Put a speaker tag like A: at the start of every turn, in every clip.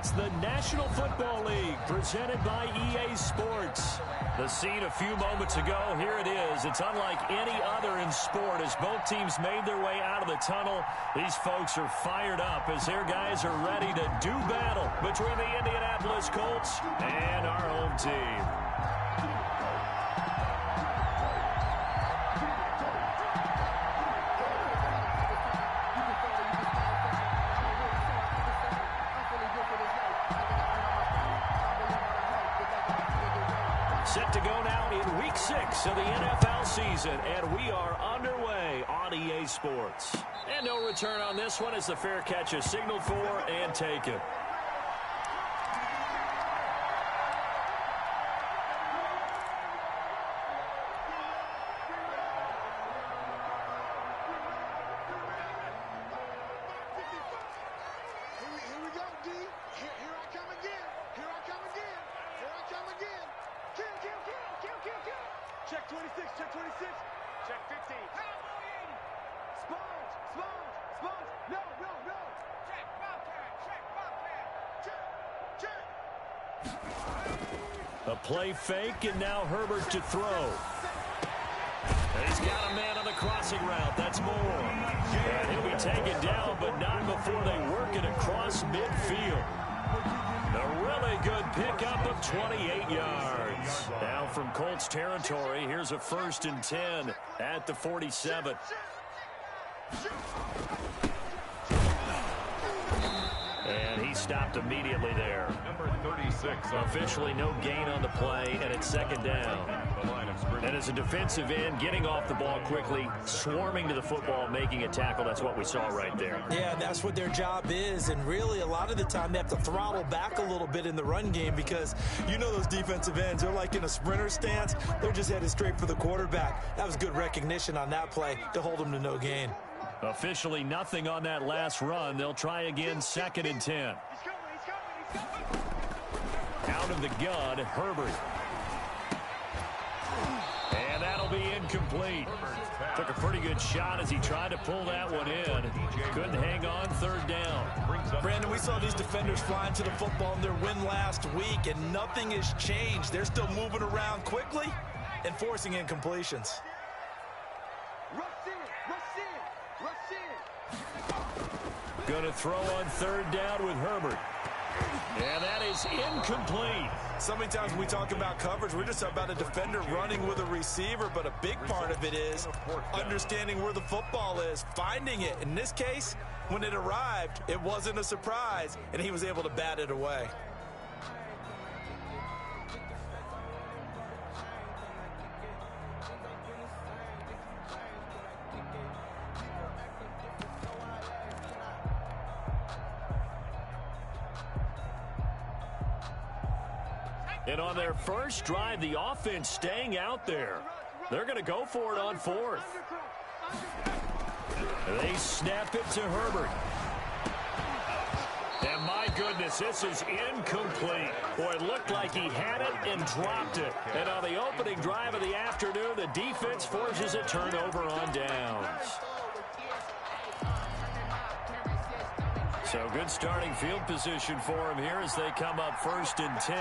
A: It's the National Football League presented by EA Sports. The scene a few moments ago, here it is. It's unlike any other in sport as both teams made their way out of the tunnel. These folks are fired up as their guys are ready to do battle between the Indianapolis Colts and our home team. Set to go now in Week 6 of the NFL season, and we are underway on EA Sports. And no return on this one as the fair catch is signaled for and taken.
B: Check 26, check 26, check 15. Sponge, no. Check Bobcat,
A: A play fake, and now Herbert to throw. He's got a man on the crossing route. That's Moore. And he'll be taken down, but not before they work it across midfield. A really good pickup of 28 yards. Now from Colts territory, here's a 1st and 10 at the 47. And he stopped immediately there.
C: Number 36.
A: Officially no gain on the play, and it's 2nd down. And as a defensive end, getting off the ball quickly, swarming to the football, making a tackle, that's what we saw right there.
D: Yeah, that's what their job is, and really a lot of the time they have to throttle back a little bit in the run game because you know those defensive ends, they're like in a sprinter stance. They're just headed straight for the quarterback. That was good recognition on that play to hold them to no gain.
A: Officially nothing on that last run. They'll try again, 2nd and 10. Out of the gun, Herbert. And that'll be incomplete. Took a pretty good shot as he tried to pull that one in. Couldn't hang on, 3rd down.
D: Brandon, we saw these defenders flying to the football in their win last week, and nothing has changed. They're still moving around quickly and forcing incompletions.
A: Going to throw on 3rd down with Herbert. And that is incomplete.
D: So many times when we talk about coverage, we're just about a defender running with a receiver, but a big part of it is understanding where the football is, finding it. In this case, when it arrived, it wasn't a surprise, and he was able to bat it away.
A: And on their first drive, the offense staying out there. They're going to go for it on 4th. They snap it to Herbert. And my goodness, this is incomplete. Boy, it looked like he had it and dropped it. And on the opening drive of the afternoon, the defense forces a turnover on downs. So good starting field position for him here as they come up 1st and 10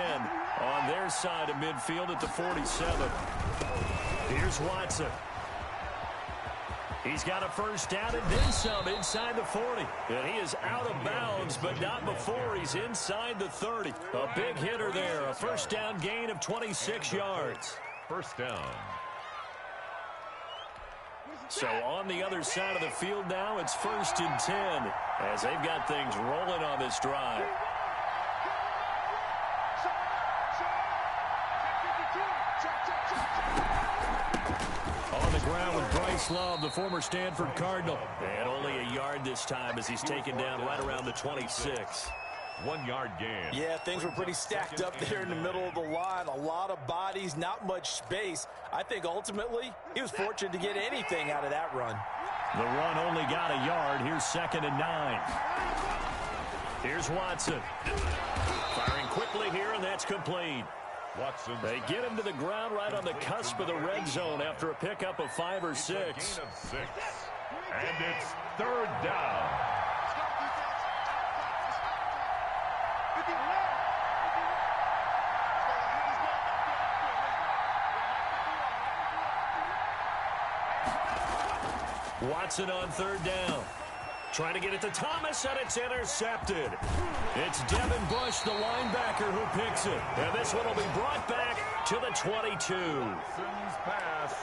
A: on their side of midfield at the 47. Here's Watson. He's got a 1st down and then some inside the 40. And he is out of bounds, but not before he's inside the 30. A big hitter there, a 1st down gain of 26 yards.
C: 1st down.
A: So on the other side of the field now, it's 1st and 10 as they've got things rolling on this drive. On the ground with Bryce Love, the former Stanford Cardinal. And only a yard this time as he's taken down right around the 26.
C: 1-yard gain.
D: Yeah, things were pretty stacked up there in the middle of the line. A lot of bodies, not much space. I think ultimately he was fortunate to get anything out of that run.
A: The run only got a yard. Here's 2nd and 9. Here's Watson. Firing quickly here, and that's complete.
C: Watson.
A: They get him to the ground right on the cusp of the red zone after a pickup of 5 or 6.
C: Gain of 6. And it's 3rd down.
A: Watson on third down. Trying to get it to Thomas, and it's intercepted. It's Devin Bush, the linebacker, who picks it. And this one will be brought back to the 22.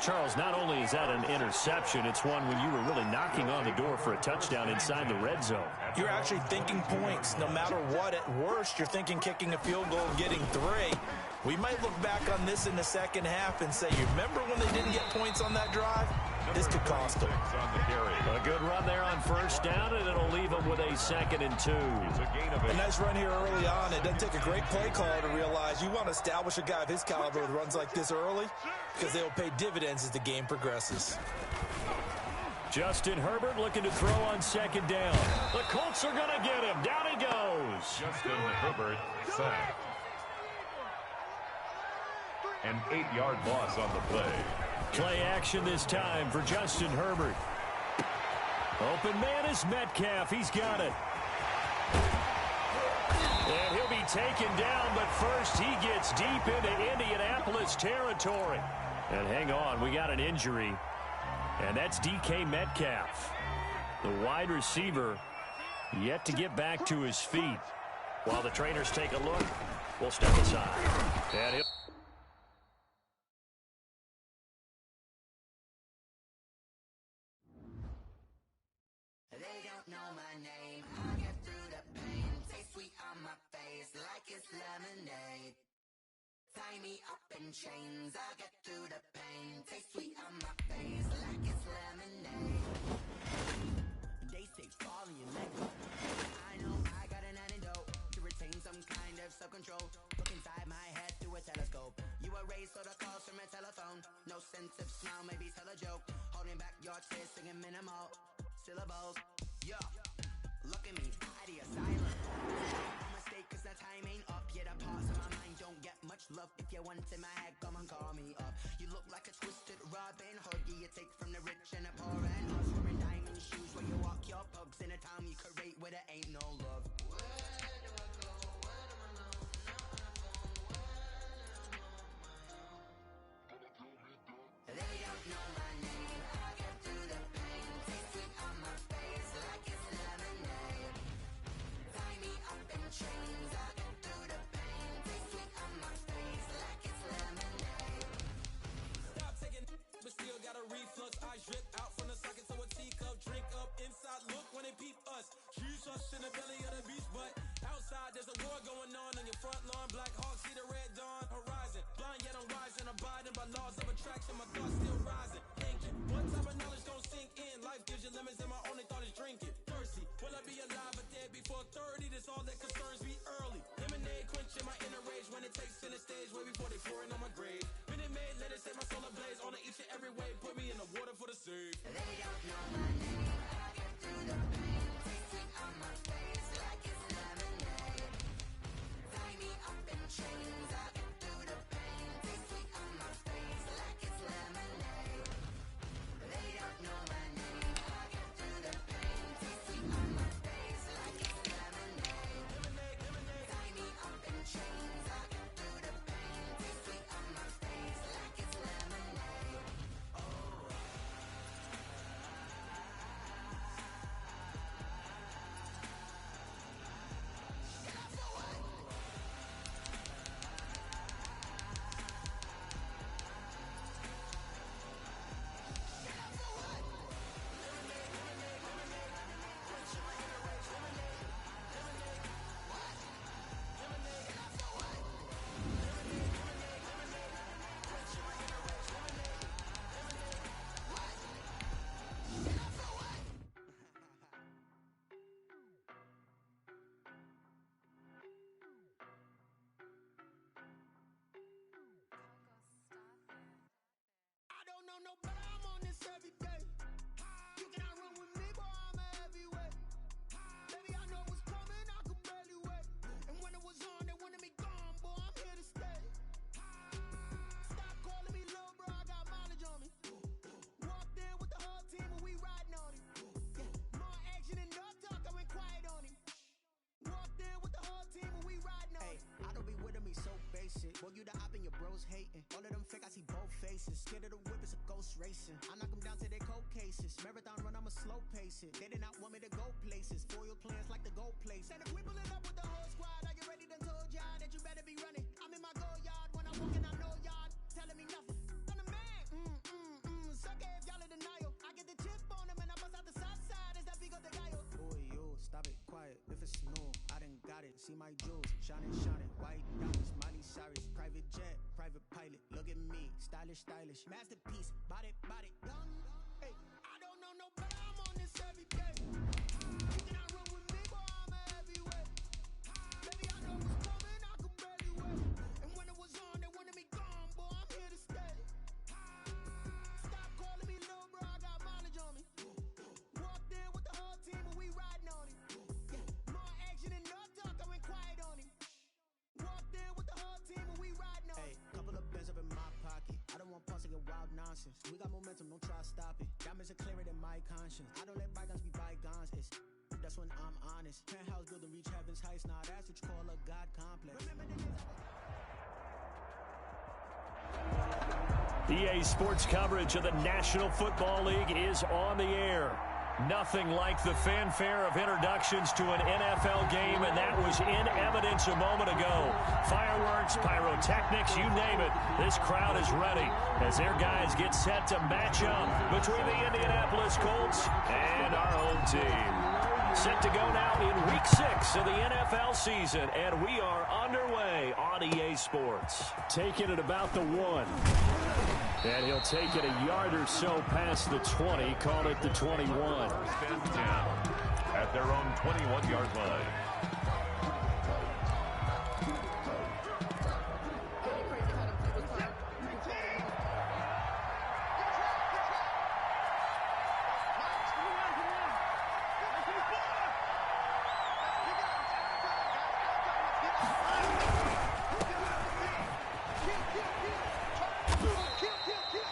A: Charles, not only is that an interception, it's one when you were really knocking on the door for a touchdown inside the red zone.
D: You're actually thinking points. No matter what, at worst, you're thinking kicking a field goal and getting 3. We might look back on this in the second half and say, you remember when they didn't get points on that drive? This could cost them.
A: A good run there on first down, and it'll leave them with a 2nd and 2.
D: A nice run here early on. It doesn't take a great play caller to realize you want to establish a guy of his caliber with runs like this early because they will pay dividends as the game progresses.
A: Justin Herbert looking to throw on 2nd down. The Colts are going to get him. Down he goes.
C: Justin Herbert sacked. An 8-yard loss on the play.
A: Play action this time for Justin Herbert. Open man is Metcalf. He's got it. And he'll be taken down, but first he gets deep into Indianapolis territory. And hang on, we got an injury. And that's DK Metcalf. The wide receiver yet to get back to his feet. While the trainers take a look, we'll step aside. And he'll
E: chains, I get through the pain. Taste sweet on my face like it's lemonade. They say fall in your leg. I know I got an antidote to retain some kind of self-control. Look inside my head through a telescope. You erase all the calls from a telephone. No sense of smile, maybe tell a joke. Holding back your tears, singing minimal syllables. Yeah, look at me, ID silent. No mistake, cause the time ain't up. Yet the parts of my mind don't get much love. If you want in my head, come and call me up. You look like a twisted Robin Hood. You take from the rich and the poor and us. Wearing diamond shoes where you walk your pugs in a town you create where there ain't no love. Where do I go? Where do I know? They don't know my name. I get through the pain. Taste sweet on my face like it's lemonade. Tie me up in chains. I get through the pain. Taste sweet on my face like it's lemonade.
F: Stop taking but still got a reflux. Eyes drip out from the socket to a teacup. Drink up inside, look when they peep us. Choose us in the belly of the beast, but outside there's a war going on your front lawn. Black Hawk see the red dawn horizon. Blind yet I'm rising, abiding by laws of attraction. My thoughts still rising. Thinking, what type of knowledge gon' sink in? Life gives you lemons and my only thought is drinking. Thirsty, will I be alive or dead before 30? That's all that concerns me early. Lemonade quenching my inner rage when it takes center stage way before they pouring on my grave. Minute Maid, let it set my soul ablaze on each and every way. Put me in the water for the save.
E: They don't know my name. I get through the pain. Taste sweet on my face like it's lemonade. Tie me up in chains. I get through the pain. Taste sweet on my face like it's lemonade. They don't know my name. I get through the pain. Taste sweet on my face like it's lemonade. Tie me up in chains. I get through the pain. Taste sweet on my face like it's lemonade.
F: I don't know no better, I'm on this every day. You cannot run with me, boy, I'm a heavyweight. Baby, I know what's coming, I could barely wait. And when it was on, they wanted me gone, boy, I'm here to stay. Stop calling me little bro, I got mileage on me. Walked in with the whole team and we riding on him. Yeah, more action and no talk, I went quiet on him. Walked in with the whole team and we riding
E: racing. I knock them down to their cold cases. Marathon run, I'ma slow pace it. They did not want me to go places. Foil plans like the gold place. And if we pulling up with the whole squad, are you ready? Done told y'all that you better be running. I'm in my go yard when I'm walking, I know y'all telling me nothing. I'm the man. Sucker if y'all in denial. I get the chip on them and I bust out the south side. Is that Vigo de Gallo? Boy, yo, stop it, quiet. If it's snow, I done got it. See my jewels, shining, shining. White diamonds, Miley Cyrus. Private jet, private pilot. Look at me, stylish, stylish. Masterpiece, body, body, done. Hey, I don't know no better. I'm on this every day. You cannot run with me, boy, I'm a heavyweight. Baby, I know what's coming, I can barely wait. And when it was on, they wanted me gone, boy, I'm here to stay. Stop calling me little bro, I got mileage on me. Walked in with the whole team and we riding on him. Yeah, more action and no talk, I went quiet on him. Walked in with the whole team and we riding on him. Hey, couple of bands up in my pocket. I don't want pause to get wild nonsense. We got momentum, don't try to stop it. Diamonds are clearer than my conscience. I don't let bygones be bygones. That's when I'm honest. Penthouse building, reach heaven's heights. Nah, that's what you call a God complex.
A: EA Sports coverage of the National Football League is on the air. Nothing like the fanfare of introductions to an NFL game, and that was in evidence a moment ago. Fireworks, pyrotechnics, you name it. This crowd is ready as their guys get set to match up between the Indianapolis Colts and our home team. Set to go now in Week 6 of the NFL season, and we are underway on EA Sports. Taking it about the 1. And he'll take it a yard or so past the 20, call it the 21.
C: First and 10 at their own 21-yard line.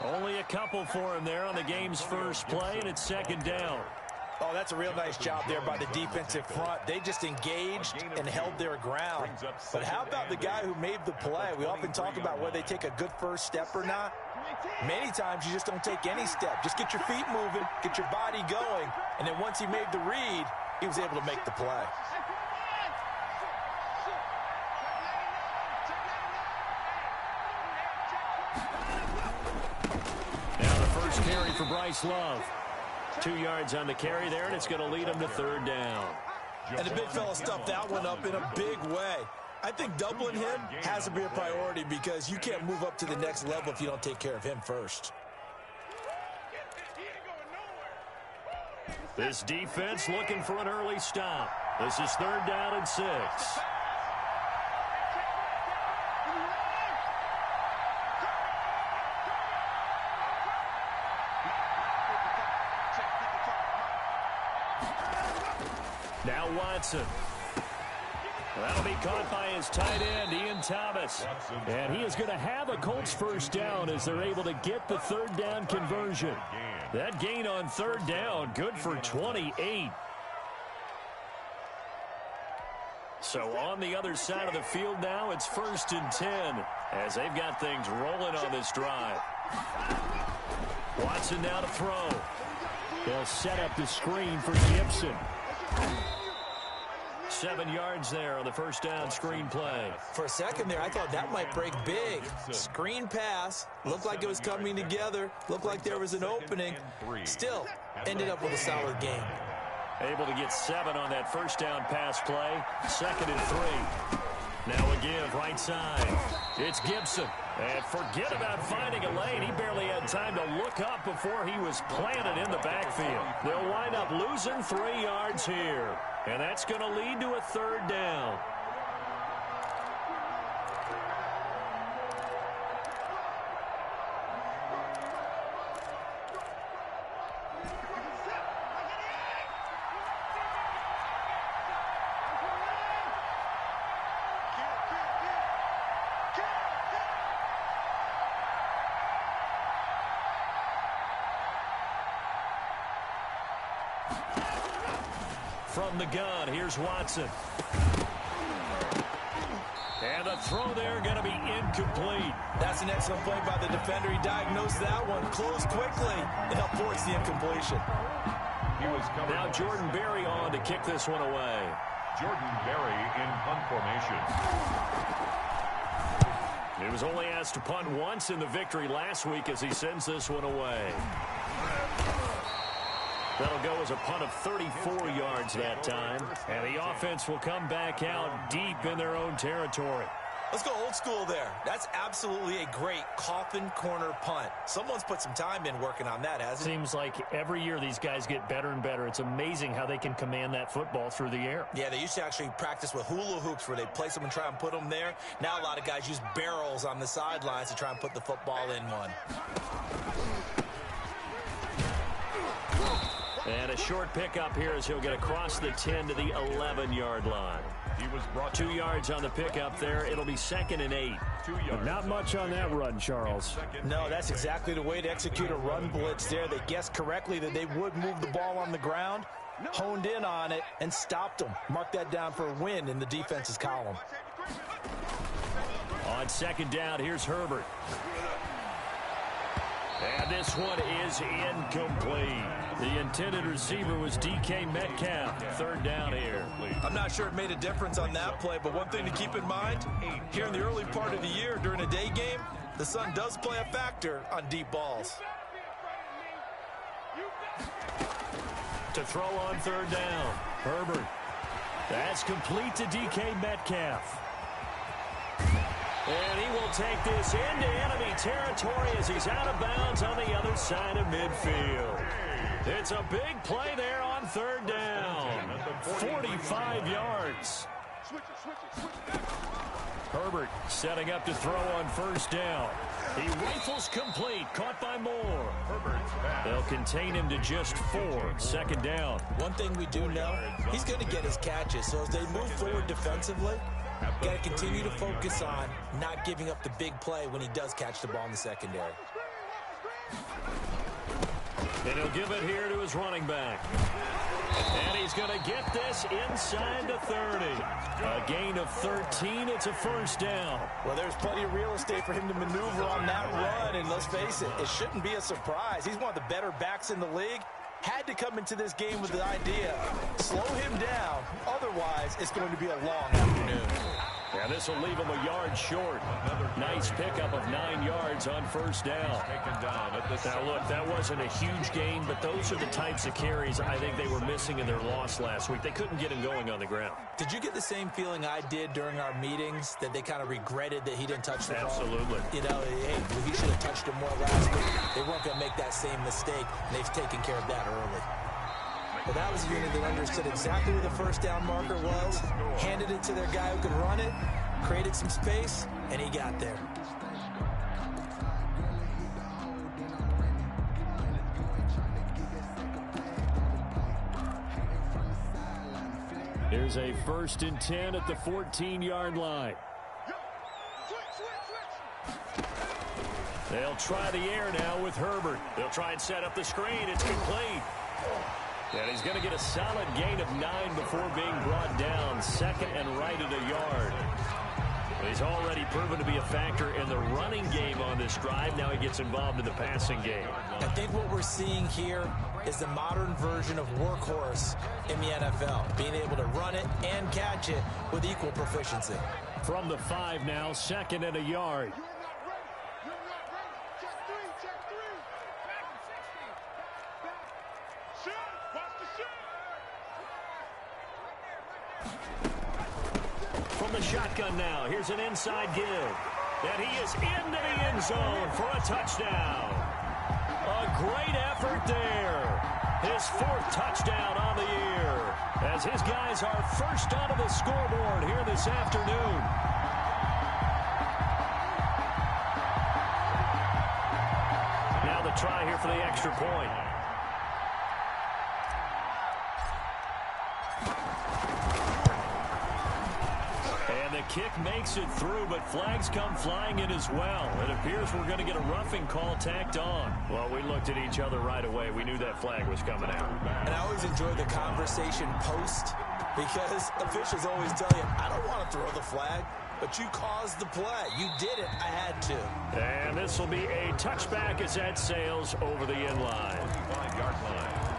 A: Only a couple for him there on the game's first play, and it's second down.
D: Oh, that's a real nice job there by the defensive front. They just engaged and held their ground. But how about the guy who made the play? We often talk about whether they take a good first step or not. Many times you just don't take any step. Just get your feet moving, get your body going, and then once he made the read, he was able to make the play.
A: Now the first carry for Bryce Love. 2 yards on the carry there, and it's going to lead him to third down.
D: And the big fella stuffed that one up in a big way. I think doubling him has to be a priority because you can't move up to the next level if you don't take care of him first.
A: This defense looking for an early stop. This is third down and 6. Now Watson. That'll be caught by his tight end, Ian Thomas. And he is going to have a Colts first down as they're able to get the third down conversion. That gain on third down, good for 28. So on the other side of the field now, it's 1st and 10 as they've got things rolling on this drive. Watson now to throw. They'll set up the screen for Gibson. 7 yards there on the first down screen play.
D: For a second there, I thought that might break big. Screen pass. Looked like it was coming together. Looked like there was an opening. Still, ended up with a solid game.
A: Able to get 7 on that first down pass play. 2nd and 3. Now a give right side. It's Gibson. And forget about finding a lane. He barely had time to look up before he was planted in the backfield. They'll wind up losing 3 yards here. And that's going to lead to a third down. From the gun, here's Watson. And the throw there going to be incomplete.
D: That's an excellent play by the defender. He diagnosed that one, closed quickly, and helped force the incompletion.
A: Now Jordan Berry on to kick this one away.
C: Jordan Berry in punt formation.
A: He was only asked to punt once in the victory last week as he sends this one away. That'll go as a punt of 34 yards that time. And the offense will come back out deep in their own territory.
D: Let's go old school there. That's absolutely a great coffin corner punt. Someone's put some time in working on that, hasn't it?
A: Seems like every year these guys get better and better. It's amazing how they can command that football through the air.
D: Yeah, they used to actually practice with hula hoops where they place them and try and put them there. Now a lot of guys use barrels on the sidelines to try and put the football in one.
A: And a short pickup here as he'll get across the 10 to the 11-yard line.
C: He was brought
A: 2 yards on the pickup there. It'll be 2nd and 8.
C: 2 yards.
A: Not much on that run, Charles.
D: No, that's exactly the way to execute a run blitz there. They guessed correctly that they would move the ball on the ground, honed in on it, and stopped them. Mark that down for a win in the defense's column.
A: On 2nd down, here's Herbert. And this one is incomplete. The intended receiver was DK Metcalf. 3rd down here.
D: I'm not sure it made a difference on that play, but one thing to keep in mind, here in the early part of the year during a day game, the sun does play a factor on deep balls.
A: To throw on 3rd down. Herbert. That's complete to DK Metcalf. And he will take this into enemy territory as he's out of bounds on the other side of midfield. It's a big play there on 3rd down. 45 yards. Herbert setting up to throw on 1st down. He rifles complete, caught by Moore. They'll contain him to just 4. 2nd down.
D: One thing we do know, he's going to get his catches. So as they move forward defensively, got to continue to focus on not giving up the big play when he does catch the ball in the secondary.
A: And he'll give it here to his running back. And he's going to get this inside the 30. A gain of 13. It's a 1st down.
D: Well, there's plenty of real estate for him to maneuver on that run. And let's face it, it shouldn't be a surprise. He's one of the better backs in the league. Had to come into this game with the idea, slow him down. Otherwise, it's going to be a long afternoon.
A: Yeah, this will leave him a yard short. Nice pickup of 9 yards on 1st down. Now, look, that wasn't a huge gain, but those are the types of carries I think they were missing in their loss last week. They couldn't get him going on the ground.
D: Did you get the same feeling I did during our meetings, that they kind of regretted that he didn't touch the ball?
A: Absolutely.
D: You know, hey, he should have touched it more last week. They weren't going to make that same mistake, and they've taken care of that early. But that was a unit that understood exactly where the 1st down marker was, handed it to their guy who could run it, created some space, and he got there.
A: Here's a 1st and 10 at the 14-yard line. They'll try the air now with Herbert. They'll try and set up the screen. It's complete. And he's going to get a solid gain of 9 before being brought down. 2nd and right at a yard. He's already proven to be a factor in the running game on this drive. Now he gets involved in the passing game.
D: I think what we're seeing here is the modern version of workhorse in the NFL. Being able to run it and catch it with equal proficiency.
A: From the 5 now, 2nd and a yard. From the shotgun now, here's an inside give. And he is into the end zone for a touchdown. A great effort there. His 4th touchdown on the year, as his guys are first onto the scoreboard here this afternoon. Now the try here for the extra point. And the kick makes it through, but flags come flying in as well. It appears we're going to get a roughing call tacked on. Well, we looked at each other right away. We knew that flag was coming out.
D: And I always enjoy the conversation post, because officials always tell you, I don't want to throw the flag. but you caused the play. You did it. I had to.
A: And this will be a touchback as that sails over the end line.
C: 5-yard line.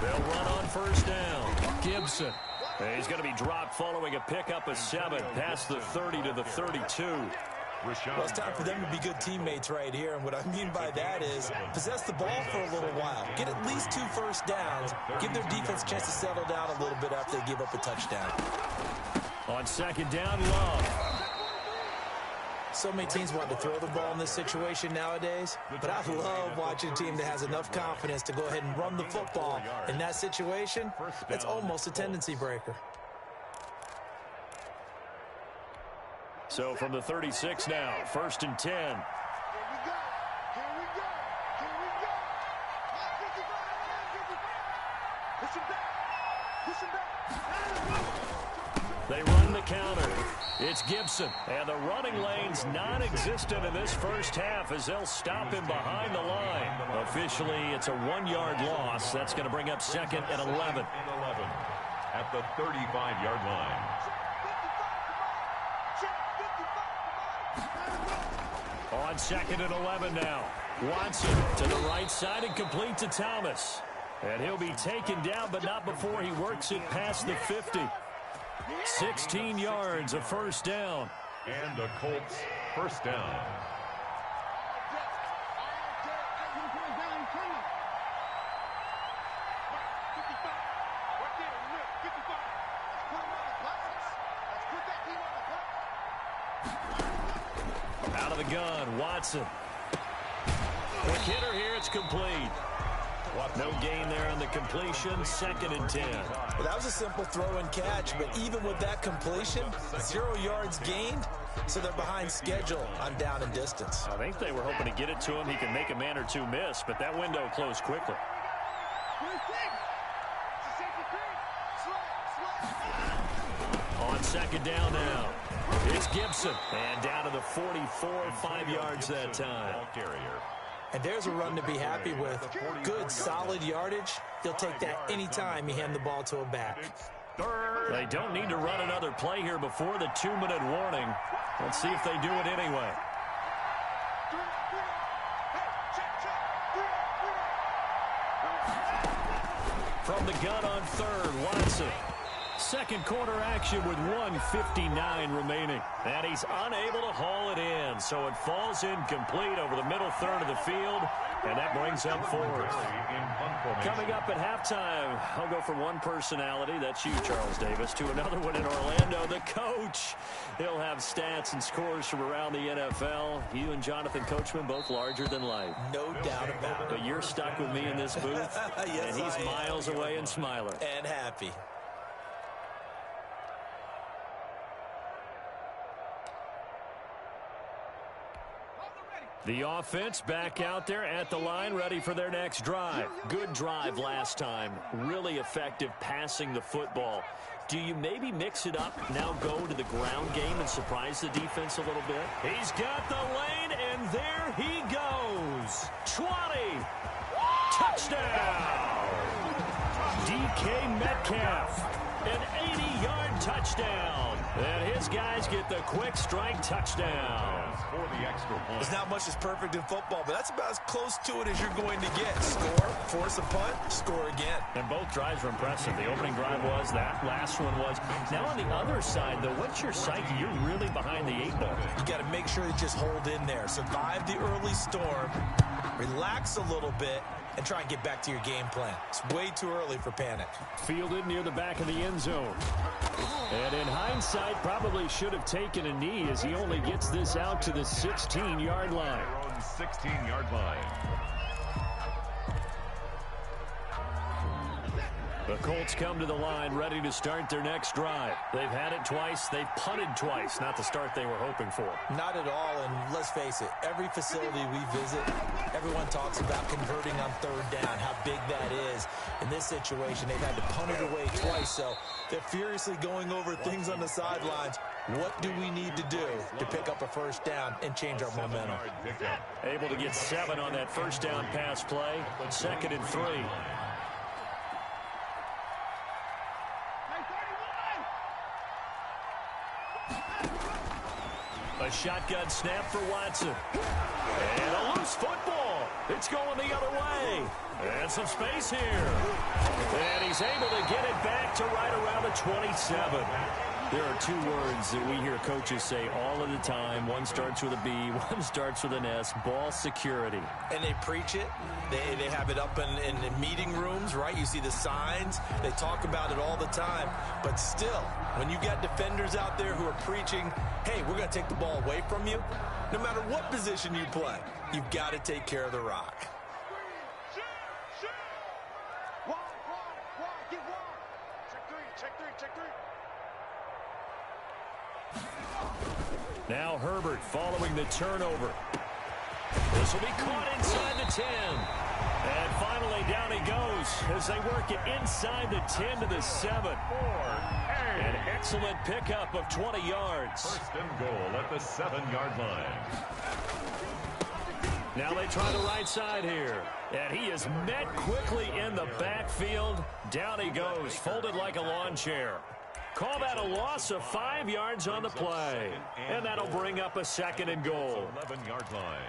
A: They'll run on first down. Gibson. He's going to be dropped following a pickup of 7 past the 30 to the 32.
D: Well, it's time for them to be good teammates right here, and what I mean by that is possess the ball for a little while. Get at least 2 first downs. Give their defense a chance to settle down a little bit after they give up a touchdown.
A: On second down, Love.
D: So many teams want to throw the ball in this situation nowadays, but I love watching a team that has enough confidence to go ahead and run the football. In that situation, it's almost a tendency breaker.
A: So from the 36 now, 1st and 10.
B: Here we go. Here we go. Here we go. 55. Push him back. Push him back.
A: They run the counter. It's Gibson. And the running lane's non-existent in this first half as they'll stop him behind the line. Officially, it's a 1-yard loss. That's going to bring up 2nd and 11.
C: At the 35-yard line.
A: On 2nd and 11 now. Watson to the right side and complete to Thomas. And he'll be taken down, but not before he works it past the 50. 16 yards, a first down.
C: And the Colts first down.
A: Out of the gun, Watson. Quick hitter here, it's complete. No gain there on the completion, 2nd and 10.
D: Well, that was a simple throw and catch, but even with that completion, 0 yards gained, so they're behind schedule on down and distance.
A: I think they were hoping to get it to him. He can make a man or two miss, but that window closed quickly. On 2nd down now, it's Gibson. And down to the 44, 5 yards that time.
C: Ball carrier.
D: And there's a run to be happy with. Good, solid yardage. He'll take that anytime you hand the ball to a back.
A: They don't need to run another play here before the 2-minute warning. Let's see if they do it anyway. From the gun on 3rd, Watson. Second quarter action with 1:59 remaining. And he's unable to haul it in, so it falls incomplete over the middle third of the field, and that brings up 4th. Coming up at halftime, I'll go from one personality, that's you, Charles Davis, to another one in Orlando, the coach. He'll have stats and scores from around the NFL. You and Jonathan Coachman, both larger than life.
D: No doubt about it.
A: But you're stuck with me in this booth,
D: Yes,
A: and he's miles away and smiling.
D: And happy.
A: The offense back out there at the line, ready for their next drive. Good drive last time. Really effective passing the football. Do you maybe mix it up, now go to the ground game and surprise the defense a little bit? He's got the lane, and there he goes. 20. Touchdown. DK Metcalf. An 80-yard touchdown. And his guys get the quick strike touchdown.
C: For the extra point.
D: There's not much that's perfect in football, but that's about as close to it as you're going to get. Score, force a punt, score again.
A: And both drives were impressive. The opening drive was, that last one was. Now on the other side, though, what's your psyche? You're really behind the 8 ball.
D: You got to make sure you just hold in there. Survive the early storm, relax a little bit, and try and get back to your game plan. It's way too early for panic.
A: Fielded near the back of the end zone. And in hindsight, probably should have taken a knee as he only gets this out to the 16-yard line.
C: Their own 16-yard line.
A: The Colts come to the line ready to start their next drive. They've had it twice. They've punted twice. Not the start they were hoping for.
D: Not at all, and let's face it, every facility we visit, everyone talks about converting on 3rd down, how big that is. In this situation, they've had to punt it away twice, so they're furiously going over things on the sidelines. What do we need to do to pick up a first down and change our momentum?
A: Able to get 7 on that first down pass play. 2nd and 3. A shotgun snap for Watson. And a loose football. It's going the other way. And some space here. And he's able to get it back to right around the 27. There are 2 words that we hear coaches say all of the time. One starts with a B, one starts with an S. Ball security.
D: And they preach it. They have it up in meeting rooms, right? You see the signs. They talk about it all the time. But still, when you got defenders out there who are preaching, hey, we're going to take the ball away from you, no matter what position you play, you've got to take care of the rock.
A: Now Herbert following the turnover. This will be caught inside the 10. And finally down he goes as they work it inside the 10 to the 7. An excellent pickup of 20 yards.
C: First and goal at the 7-yard line.
A: Now they try the right side here. And he is met quickly in the backfield. Down he goes, folded like a lawn chair. Call that a loss of 5 yards on the play. And that'll bring up a 2nd and goal.
C: 11-yard line.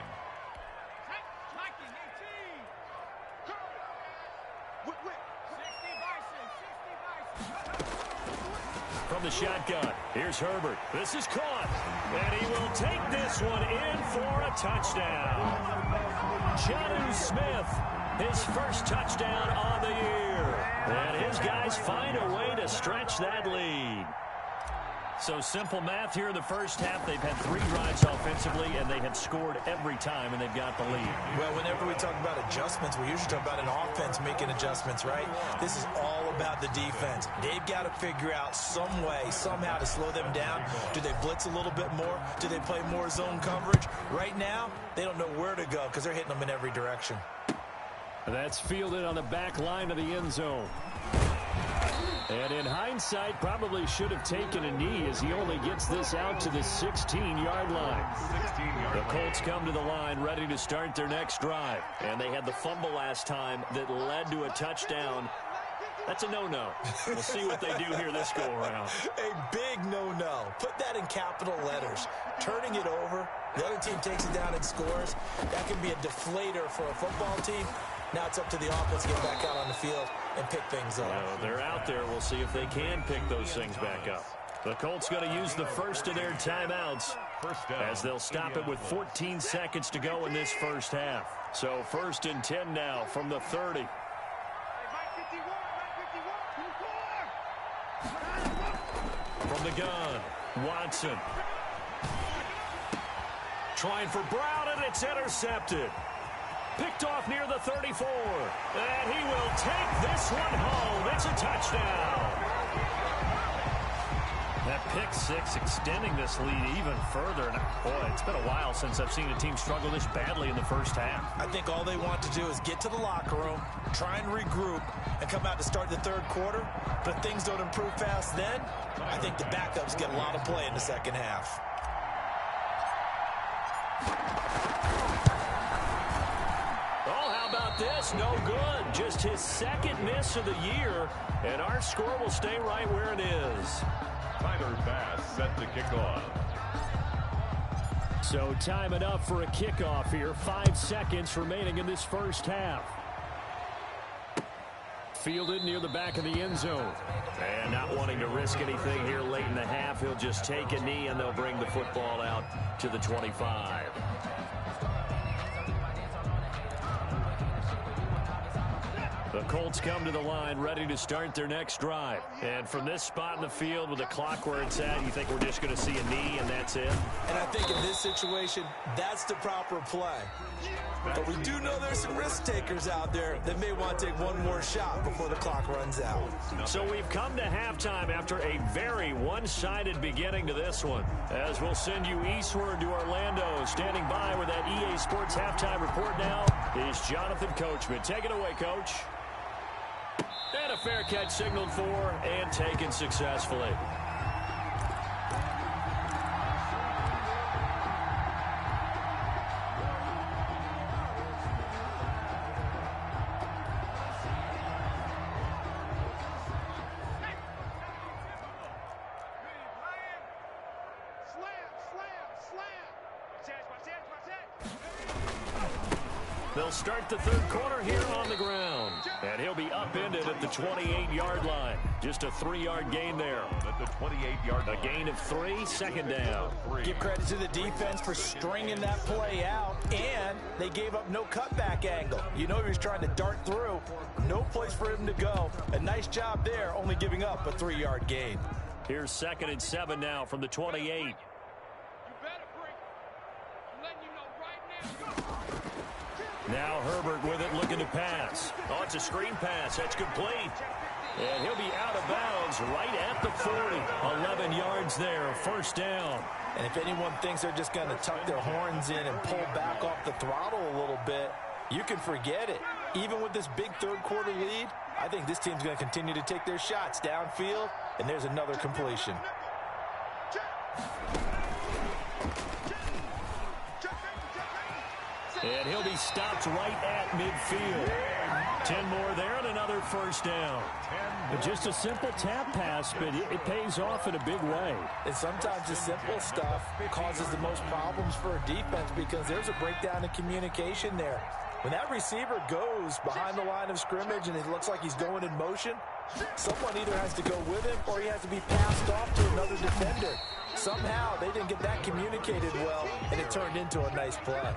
A: From the shotgun, here's Herbert. This is caught. And he will take this one in for a touchdown. Jonnu Smith, his first touchdown on the year. And his guys find a way to stretch that lead. So simple math here in the first half. They've had 3 drives offensively, and they have scored every time, and they've got the lead.
D: Well, whenever we talk about adjustments, we usually talk about an offense making adjustments, right? This is all about the defense. They've got to figure out some way, somehow to slow them down. Do they blitz a little bit more? Do they play more zone coverage? Right now, they don't know where to go because they're hitting them in every direction.
A: That's fielded on the back line of the end zone. And in hindsight, probably should have taken a knee as he only gets this out to the 16-yard line. The Colts come to the line ready to start their next drive. And they had the fumble last time that led to a touchdown. That's a no-no. We'll see what they do here this go-around.
D: A big no-no. Put that in capital letters. Turning it over, the other team takes it down and scores. That can be a deflator for a football team. Now it's up to the offense to get back out on the field and pick things up.
A: Well, they're out there. We'll see if they can pick those things back up. The Colts going to use the first of their timeouts as they'll stop it with 14 seconds to go in this first half. So 1st and 10 now from the 30. From the gun, Watson. Trying for Brown, and it's intercepted. Picked off near the 34. And he will take this one home. It's a touchdown. That pick 6 extending this lead even further. And boy, it's been a while since I've seen a team struggle this badly in the first half.
D: I think all they want to do is get to the locker room, try and regroup, and come out to start the 3rd quarter. But if things don't improve fast then, I think the backups get a lot of play in the second half.
A: This no good. Just his 2nd miss of the year, and our score will stay right where it is.
C: Tyler Bass set to kick off.
A: So time enough for a kickoff here. 5 seconds remaining in this first half. Fielded near the back of the end zone. And not wanting to risk anything here late in the half, he'll just take a knee, and they'll bring the football out to the 25. The Colts come to the line ready to start their next drive. And from this spot in the field with the clock where it's at, you think we're just going to see a knee and that's it?
D: And I think in this situation, that's the proper play. But we do know there's some risk takers out there that may want to take one more shot before the clock runs out.
A: So we've come to halftime after a very one-sided beginning to this one. As we'll send you eastward to Orlando. Standing by with that EA Sports halftime report now is Jonathan Coachman. Take it away, Coach. And a fair catch signaled for and taken successfully. They'll start the third quarter here on the ground. And he'll be upended at the 28-yard line. Just a 3-yard gain there.
C: At the 28-yard line.
A: A gain of 3, second down.
D: Give credit to the defense for stringing that play out, and they gave up no cutback angle. You know he was trying to dart through. No place for him to go. A nice job there, only giving up a 3-yard gain.
A: Here's 2nd and 7 now from the 28. Now Herbert with it, looking to pass. Oh, it's a screen pass. That's complete. And he'll be out of bounds right at the 40. 11 yards there, first down.
D: And if anyone thinks they're just going to tuck their horns in and pull back off the throttle a little bit, you can forget it. Even with this big third quarter lead, I think this team's going to continue to take their shots downfield, and there's another completion.
A: And he'll be stopped right at midfield. 10 more there and another first down. But just a simple tap pass, but it pays off in a big way.
D: And sometimes the simple stuff causes the most problems for a defense because there's a breakdown in communication there. When that receiver goes behind the line of scrimmage and it looks like he's going in motion, someone either has to go with him or he has to be passed off to another defender. Somehow they didn't get that communicated well, and it turned into a nice play.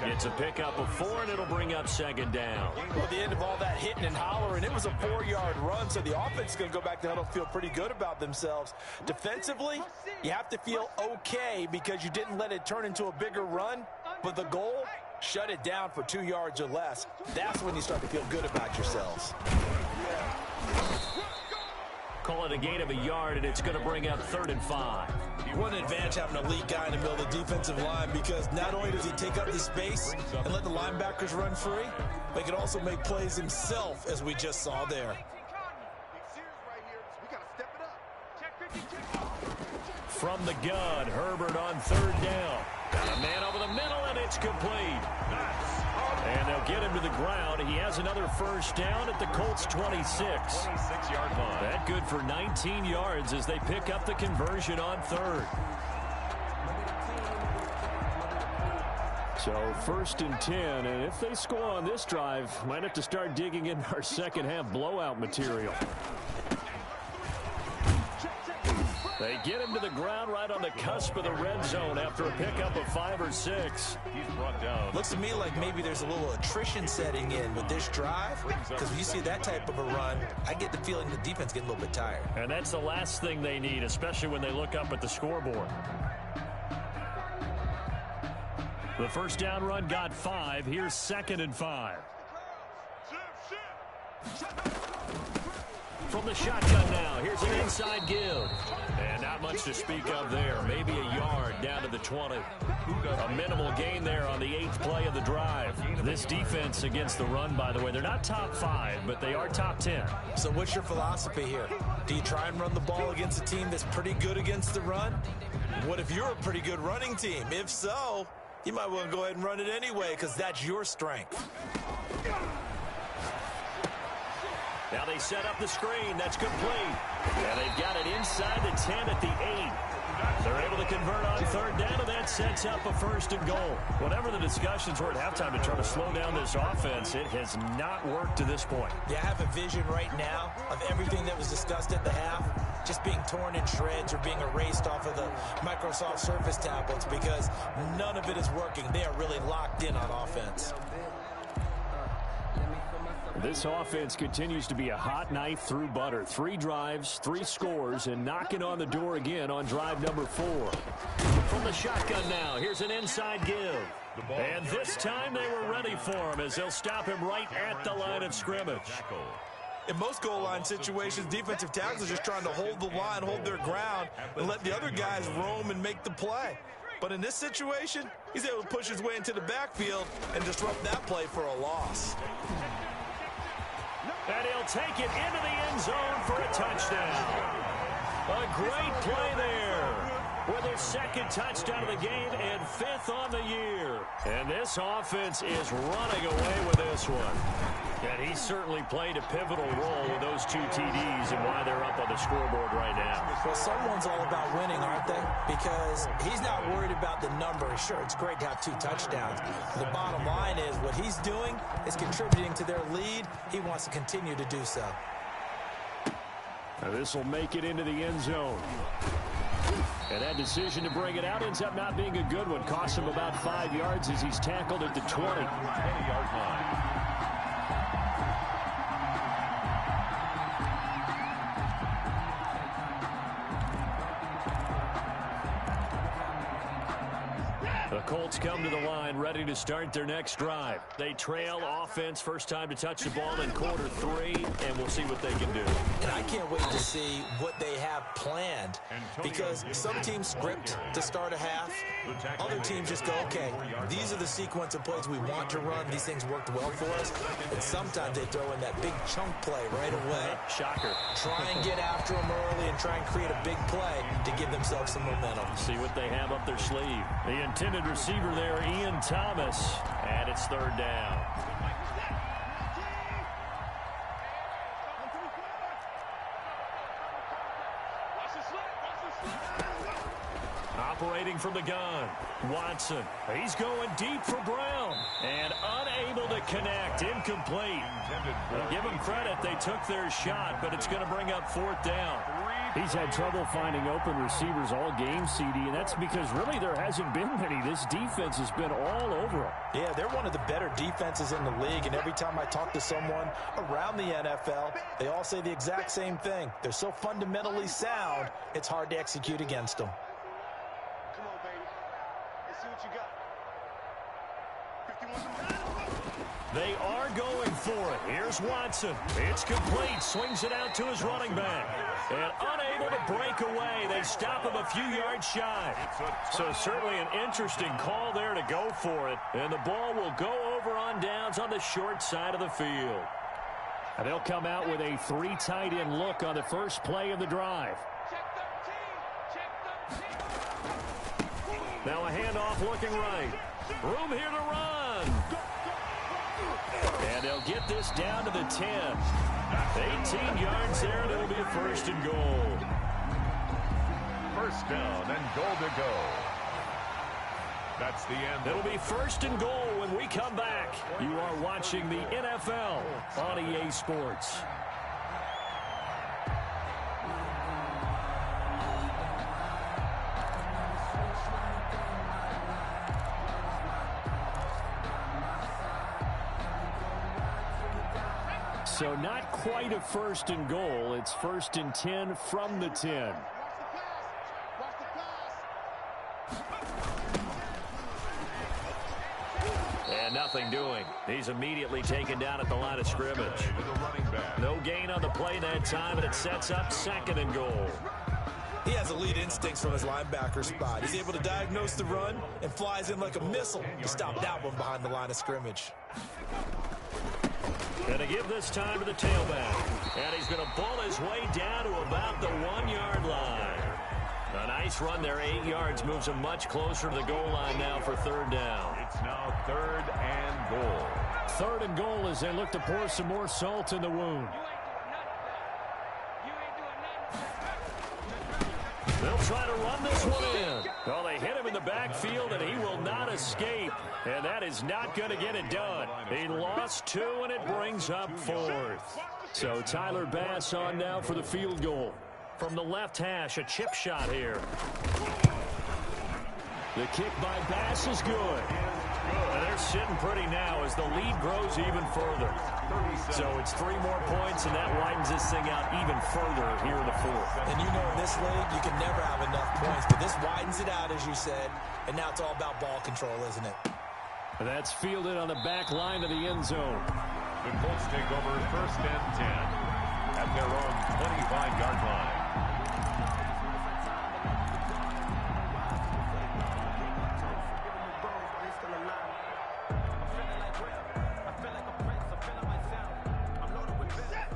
A: It's a pickup of 4, and it'll bring up second down.
D: Well, at the end of all that hitting and hollering, it was a 4-yard run, so the offense is going to go back to huddle, feel pretty good about themselves. Defensively, you have to feel okay because you didn't let it turn into a bigger run, but the goal, shut it down for 2 yards or less. That's when you start to feel good about yourselves.
A: Call it a gain of a yard, and it's going to bring up 3rd and 5.
D: What an advantage having an elite guy in the middle of the defensive line because not only does he take up the space and let the linebackers run free, but he can also make plays himself, as we just saw there.
A: From the gun, Herbert on 3rd down. Got a man over the middle, and it's complete. And they'll get him to the ground. He has another first down at the Colts 26.
C: 26-yard line.
A: That good for 19 yards as they pick up the conversion on 3rd. So 1st and 10, and if they score on this drive, might have to start digging in our second half blowout material. They get him to the ground right on the cusp of the red zone after a pickup of 5 or 6.
C: He's brought down.
D: Looks to me like maybe there's a little attrition setting in with this drive because when you see that type of a run, I get the feeling the defense getting a little bit tired.
A: And that's the last thing they need, especially when they look up at the scoreboard. The first down run got 5. Here's 2nd and 5. From the shotgun now, here's an inside give. And not much to speak of there. Maybe a yard down to the 20. A minimal gain there on the 8th play of the drive. This defense against the run, by the way, they're not top 5, but they are top 10.
D: So what's your philosophy here? Do you try and run the ball against a team that's pretty good against the run? What if you're a pretty good running team? If so, you might want to go ahead and run it anyway because that's your strength.
A: Now they set up the screen. That's complete. And they've got it inside the 10 at the 8. They're able to convert on 3rd down, and that sets up a 1st and goal. Whatever the discussions were at halftime to try to slow down this offense, it has not worked to this point.
D: Yeah, I have a vision right now of everything that was discussed at the half just being torn in shreds or being erased off of the Microsoft Surface tablets because none of it is working. They are really locked in on offense.
A: This offense continues to be a hot knife through butter. 3 drives, 3 scores, and knocking on the door again on drive number 4. From the shotgun now, here's an inside give. And this time they were ready for him as they'll stop him right at the line of scrimmage.
D: In most goal line situations, defensive tackles are just trying to hold the line, hold their ground, and let the other guys roam and make the play. But in this situation, he's able to push his way into the backfield and disrupt that play for a loss.
A: And he'll take it into the end zone for a touchdown. A great play there with his 2nd touchdown of the game and 5th on the year. And this offense is running away with this one. And he certainly played a pivotal role with those 2 TDs and why they're up on the scoreboard right now.
D: Well, someone's all about winning, aren't they? Because he's not worried about the number. Sure, it's great to have 2 touchdowns. The bottom line is what he's doing is contributing to their lead. He wants to continue to do so.
A: Now this will make it into the end zone. And that decision to bring it out ends up not being a good one. Costs him about 5 yards as he's tackled at the 20.
C: 20-yard line.
A: The Colts come to the line, ready to start their next drive. They trail offense, first time to touch the ball in quarter 3, and we'll see what they can do.
D: And I can't wait to see what they have planned, because some teams script to start a half. Other teams just go, okay, these are the sequence of plays we want to run. These things worked well for us. And sometimes they throw in that big chunk play right away.
A: Shocker.
D: Try and get after them early and try and create a big play to give themselves some momentum.
A: See what they have up their sleeve. The intended receiver there, Ian Thomas, and it's 3rd down. Operating from the gun, Watson. He's going deep for Brown, and unable to connect, incomplete. Give them credit, they took their shot, but it's going to bring up 4th down.
G: He's had trouble finding open receivers all game, CD, and that's because really there hasn't been many. This defense has been all over him.
D: Yeah, they're one of the better defenses in the league, and every time I talk to someone around the NFL, they all say the exact same thing. They're so fundamentally sound, it's hard to execute against them.
B: Come on, baby. Let's see what you got. 51.
A: They are going for it. Here's Watson. It's complete. Swings it out to his running back. And unable to break away. They stop him a few yards shy. So certainly an interesting call there to go for it. And the ball will go over on downs on the short side of the field.
G: And they'll come out with a 3 tight end look on the first play of the drive.
A: Now a handoff looking right. Room here to run. And they'll get this down to the 10. 18 yards there, and it'll be a 1st and goal.
C: 1st down and goal to go. That's the end.
A: It'll be 1st and goal when we come back. You are watching the NFL on EA Sports.
G: So not quite a 1st and goal. It's 1st and 10 from the 10.
A: And nothing doing. He's immediately taken down at the line of scrimmage. No gain on the play that time, and it sets up 2nd and goal.
D: He has elite instincts from his linebacker spot. He's able to diagnose the run and flies in like a missile to stop that one behind the line of scrimmage.
A: Going to give this time to the tailback. And he's going to ball his way down to about the 1-yard line. A nice run there, 8 yards, moves him much closer to the goal line now for 3rd down.
C: It's now 3rd and goal.
G: 3rd and goal as they look to pour some more salt in the wound.
A: They'll try to run this one in. Well, they hit him in the backfield, and he will not escape. And that is not going to get it done. He lost 2, and it brings up 4th.
G: So Tyler Bass on now for the field goal.
A: From the left hash, a chip shot here.
G: The kick by Bass is good.
A: And they're sitting pretty now as the lead grows even further. So it's 3 more points, and that widens this thing out even further here in the 4th.
D: And you know in this league, you can never have enough points, but this widens it out, as you said, and now it's all about ball control, isn't it?
G: And that's fielded on the back line of the end zone.
C: The Colts take over 1st and 10 at their own 25-yard line.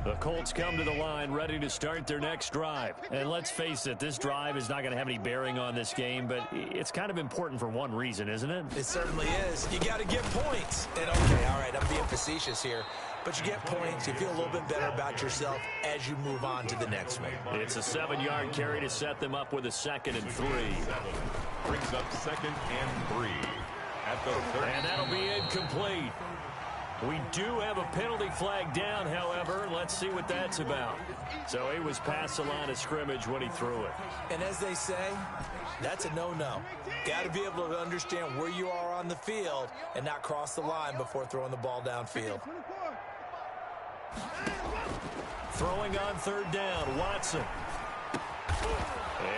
G: The Colts come to the line ready to start their next drive. And let's face it, this drive is not going to have any bearing on this game, but it's kind of important for one reason, isn't it?
D: It certainly is. You got to get points. And okay, all right, I'm being facetious here, but you get points. You feel a little bit better about yourself as you move on to the next one.
G: It's a 7-yard carry to set them up with a 2nd and 3.
C: Brings up 2nd and 3 at the 30.
G: And that'll be incomplete. We do have a penalty flag down, however. Let's see what that's about. So he was past the line of scrimmage when he threw it.
D: And as they say, that's a no-no. Got to be able to understand where you are on the field and not cross the line before throwing the ball downfield.
G: Throwing on 3rd down, Watson.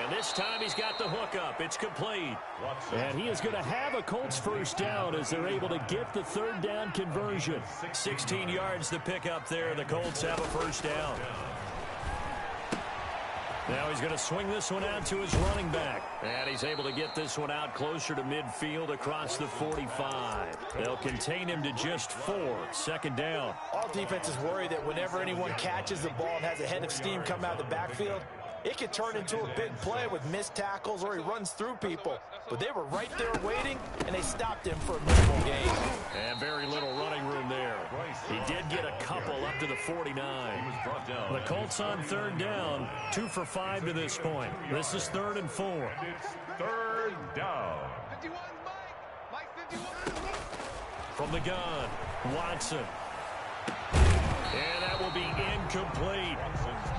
G: And this time he's got the hook up. It's complete. And he is going to have a Colts 1st down as they're able to get the 3rd down conversion. 16 yards to pick up there. The Colts have a 1st down. Now he's going to swing this one out to his running back. And he's able to get this one out closer to midfield across the 45. They'll contain him to just 4. 2nd down.
D: All defenses worry that whenever anyone catches the ball and has a head of steam come out of the backfield, it could turn into a big play with missed tackles or he runs through people. But they were right there waiting, and they stopped him for a minimal gain.
G: And very little running room there. He did get a couple up to the 49. The Colts on 3rd down, 2 for 5 to this point. This is 3rd and 4.
C: It's 3rd down.
B: 51, Mike 51.
G: From the gun, Watson. And that will be incomplete.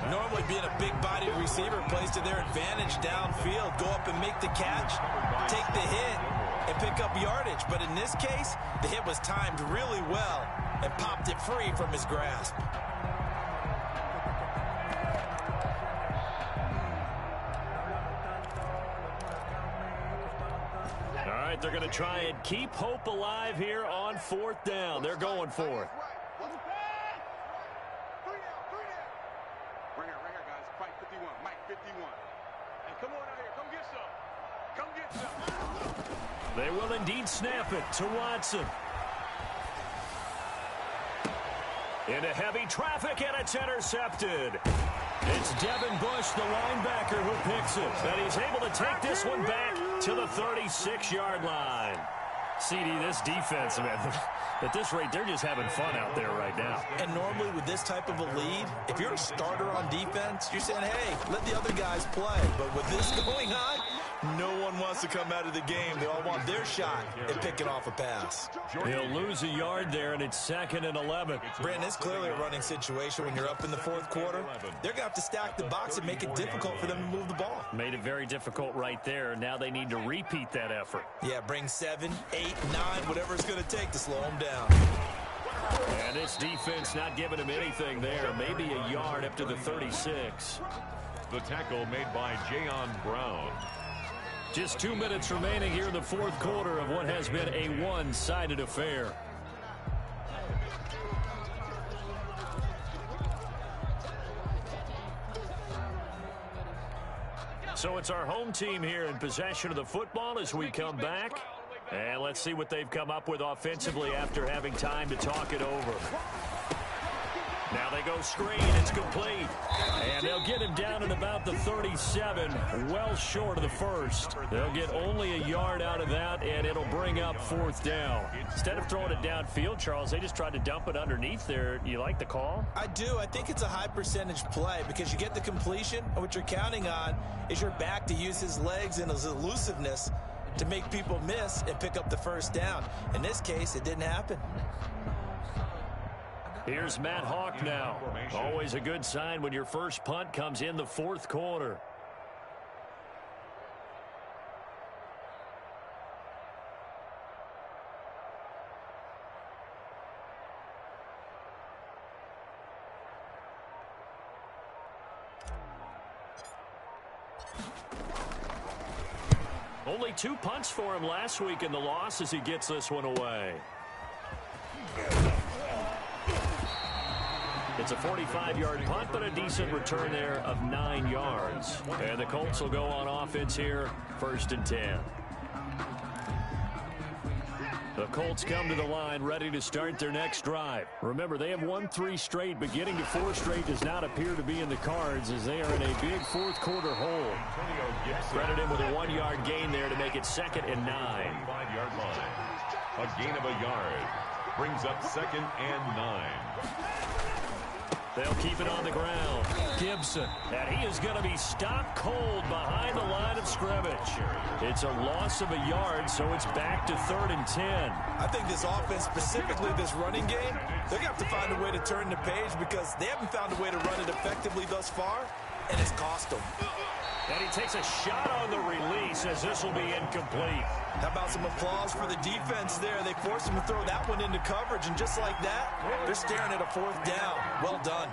D: Normally being a big-bodied receiver plays to their advantage downfield. Go up and make the catch, take the hit, and pick up yardage. But in this case, the hit was timed really well and popped it free from his grasp.
G: All right, they're going to try and keep hope alive here on 4th down. They're going for it.
B: Right here, guys. Fight 51. Mike 51. And come on out here. Come get some. Come get some.
G: They will indeed snap it to Watson. Into heavy traffic, and it's intercepted. It's Devin Bush, the linebacker, who picks it. And he's able to take this one back to the 36-yard line. CD, this defense, man, at this rate, they're just having fun out there right now.
D: And normally with this type of a lead, if you're a starter on defense, you're saying, hey, let the other guys play. But with this going on, no one wants to come out of the game. They all want their shot at picking off a pass.
G: He'll lose a yard there, and it's 2nd and 11.
D: Brandon, it's clearly a running situation when you're up in the 4th quarter. They're going to have to stack the box and make it difficult for them to move the ball.
G: Made it very difficult right there. Now they need to repeat that effort.
D: Yeah, bring 7, 8, 9, whatever it's going to take to slow them down.
G: And this defense not giving him anything there. Maybe a yard up to the 36.
C: The tackle made by Jayon Brown.
G: Just 2 minutes remaining here in the 4th quarter of what has been a one-sided affair. So it's our home team here in possession of the football as we come back. And let's see what they've come up with offensively after having time to talk it over. Now they go screen. It's complete. And they'll get him down at about the 37, well short of the 1st. They'll get only a yard out of that, and it'll bring up 4th down. Instead of throwing it downfield, Charles, they just tried to dump it underneath there. You like the call?
D: I do. I think it's a high percentage play because you get the completion, and what you're counting on is your back to use his legs and his elusiveness to make people miss and pick up the 1st down. In this case, it didn't happen.
G: Here's Matt Hawk now. Always a good sign when your first punt comes in the 4th quarter. Only 2 punts for him last week in the loss as he gets this one away. It's a 45-yard punt, but a decent return there of 9 yards. And the Colts will go on offense here, 1st and 10. The Colts come to the line ready to start their next drive. Remember, they have won 3 straight, but getting to 4 straight does not appear to be in the cards as they are in a big fourth-quarter hole. Credit him with a 1-yard gain there to make it 2nd and 9.
C: 5-yard line. A gain of a yard. Brings up 2nd and 9.
G: They'll keep it on the ground. Gibson. And he is going to be stopped cold behind the line of scrimmage. It's a loss of a yard, so it's back to 3rd and 10.
D: I think this offense, specifically this running game, they're going to have to find a way to turn the page because they haven't found a way to run it effectively thus far, and it's cost them.
G: And he takes a shot on the release as this will be incomplete.
D: How about some applause for the defense there? They forced him to throw that one into coverage, and just like that, they're staring at a 4th down. Well done.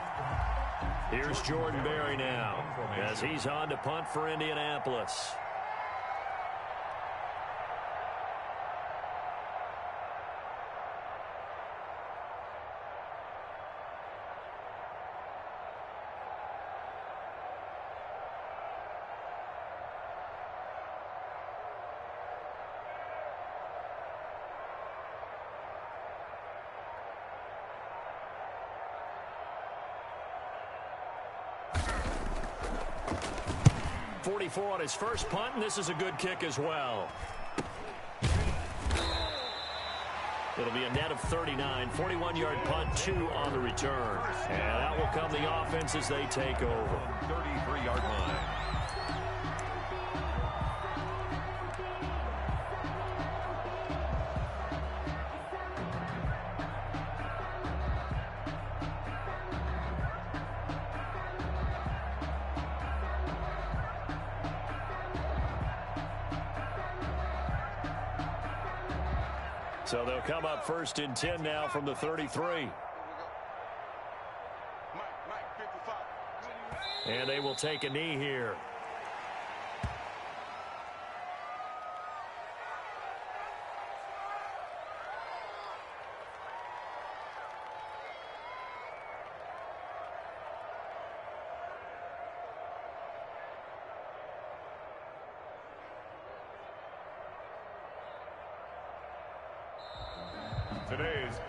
G: Here's Jordan Berry now as he's on to punt for Indianapolis. On his first punt, and this is a good kick as well. It'll be a net of 39, 41-yard punt, 2 on the return. And out will come the offense as they take over.
C: 33-yard line.
G: So they'll come up 1st and 10 now from the 33. And they will take a knee here.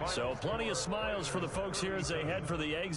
G: So plenty of smiles for the folks here as they head for the exit.